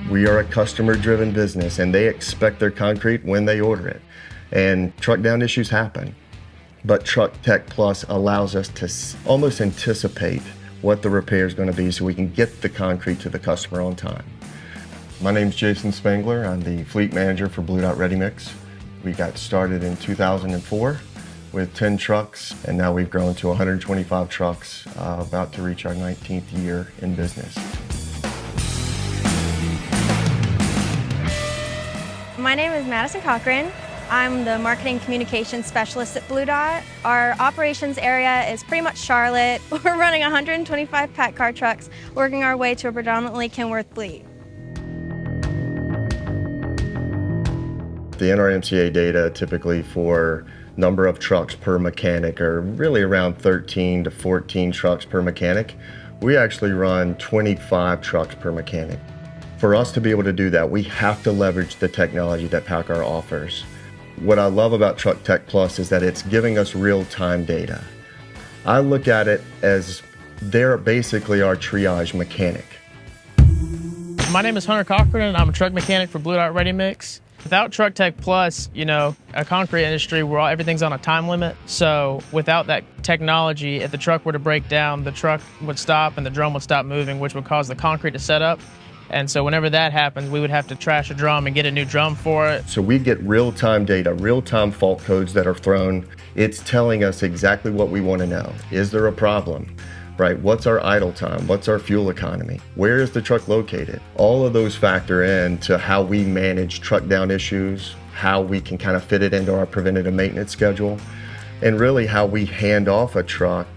We are a customer-driven business, and they expect their concrete when they order it. And truck down issues happen. But TruckTech Plus allows us to almost anticipate what the repair is going to be so we can get the concrete to the customer on time. My name's Jason Spangler. I'm the fleet manager for Blue Dot Readi. We got started in 2004 with 10 trucks, and now we've grown to 125 trucks, about to reach our 19th year in business. My name is Madison Cochran. I'm the marketing communications specialist at Blue Dot. Our operations area is pretty much Charlotte. We're running 125 PACCAR trucks, working our way to a predominantly Kenworth fleet. The NRMCA data typically for number of trucks per mechanic are really around 13 to 14 trucks per mechanic. We actually run 25 trucks per mechanic. For us to be able to do that, we have to leverage the technology that PACCAR offers. What I love about TruckTech Plus is that it's giving us real-time data. I look at it as they're basically our triage mechanic. My name is Hunter Cochran, and I'm a truck mechanic for Blue Dot Readi. Without TruckTech Plus, a concrete industry where everything's on a time limit. So without that technology, if the truck were to break down, the truck would stop and the drum would stop moving, which would cause the concrete to set up. And so whenever that happens, we would have to trash a drum and get a new drum for it. So we get real-time data, real-time fault codes that are thrown. It's telling us exactly what we want to know. Is there a problem? Right? What's our idle time? What's our fuel economy? Where is the truck located? All of those factor into how we manage truck down issues, how we can kind of fit it into our preventative maintenance schedule, and really how we hand off a truck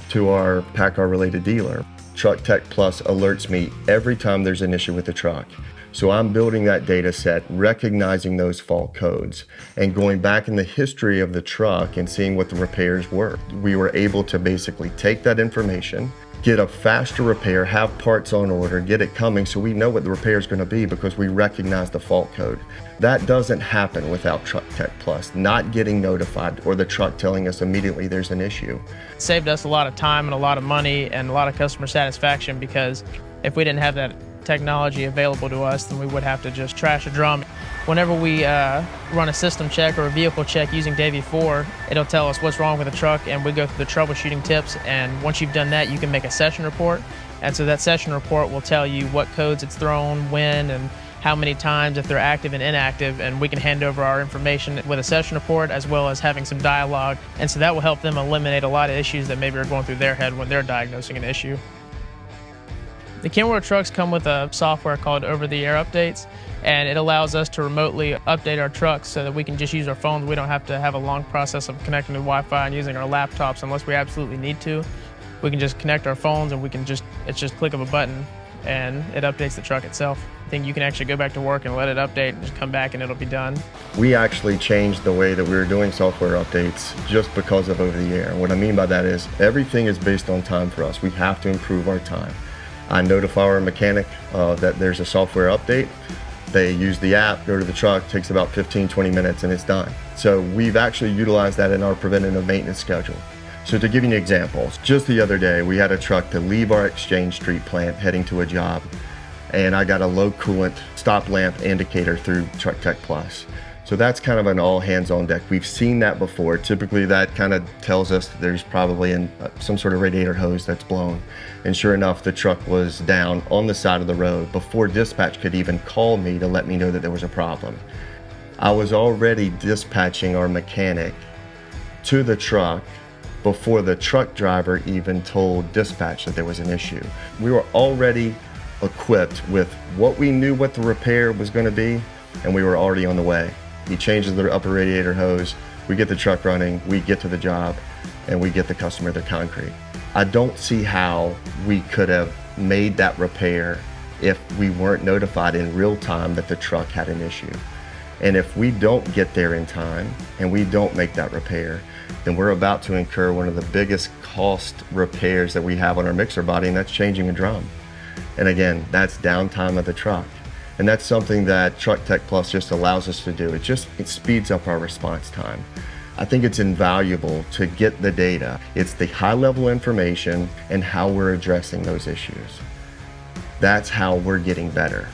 to our PACCAR related dealer. TruckTech Plus alerts me every time there's an issue with the truck. So I'm building that data set, recognizing those fault codes, and going back in the history of the truck and seeing what the repairs were. We were able to basically take that information, get a faster repair, have parts on order, get it coming so we know what the repair is going to be because we recognize the fault code. That doesn't happen without TruckTech Plus, not getting notified or the truck telling us immediately there's an issue. It saved us a lot of time and a lot of money and a lot of customer satisfaction, because if we didn't have that technology available to us, then we would have to just trash a drum. Whenever we run a system check or a vehicle check using Davy4, it'll tell us what's wrong with the truck, and we go through the troubleshooting tips, and once you've done that, you can make a session report. And so that session report will tell you what codes it's thrown, when, and how many times, if they're active and inactive, and we can hand over our information with a session report as well as having some dialogue. And so that will help them eliminate a lot of issues that maybe are going through their head when they're diagnosing an issue. The Kenworth trucks come with a software called over-the-air updates, and it allows us to remotely update our trucks so that we can just use our phones. We don't have to have a long process of connecting to Wi-Fi and using our laptops unless we absolutely need to. We can just connect our phones, and it's just click of a button, and it updates the truck itself. I think you can actually go back to work and let it update and just come back and it'll be done. We actually changed the way that we were doing software updates just because of over the air. What I mean by that is everything is based on time for us. We have to improve our time. I notify our mechanic that there's a software update. They use the app, go to the truck, takes about 15-20 minutes and it's done. So we've actually utilized that in our preventative maintenance schedule. So to give you an example, just the other day we had a truck to leave our Exchange Street plant heading to a job, and I got a low coolant stop lamp indicator through TruckTech Plus. So that's kind of an all hands on deck. We've seen that before. Typically that kind of tells us that there's probably some sort of radiator hose that's blown. And sure enough, the truck was down on the side of the road before dispatch could even call me to let me know that there was a problem. I was already dispatching our mechanic to the truck before the truck driver even told dispatch that there was an issue. We were already equipped with what we knew what the repair was going to be, and we were already on the way. He changes the upper radiator hose, we get the truck running, we get to the job, and we get the customer their concrete. I don't see how we could have made that repair if we weren't notified in real time that the truck had an issue. And if we don't get there in time and we don't make that repair, then we're about to incur one of the biggest cost repairs that we have on our mixer body, and that's changing a drum. And again, that's downtime of the truck. And that's something that TruckTech Plus just allows us to do. It speeds up our response time. I think it's invaluable to get the data. It's the high level information and how we're addressing those issues. That's how we're getting better.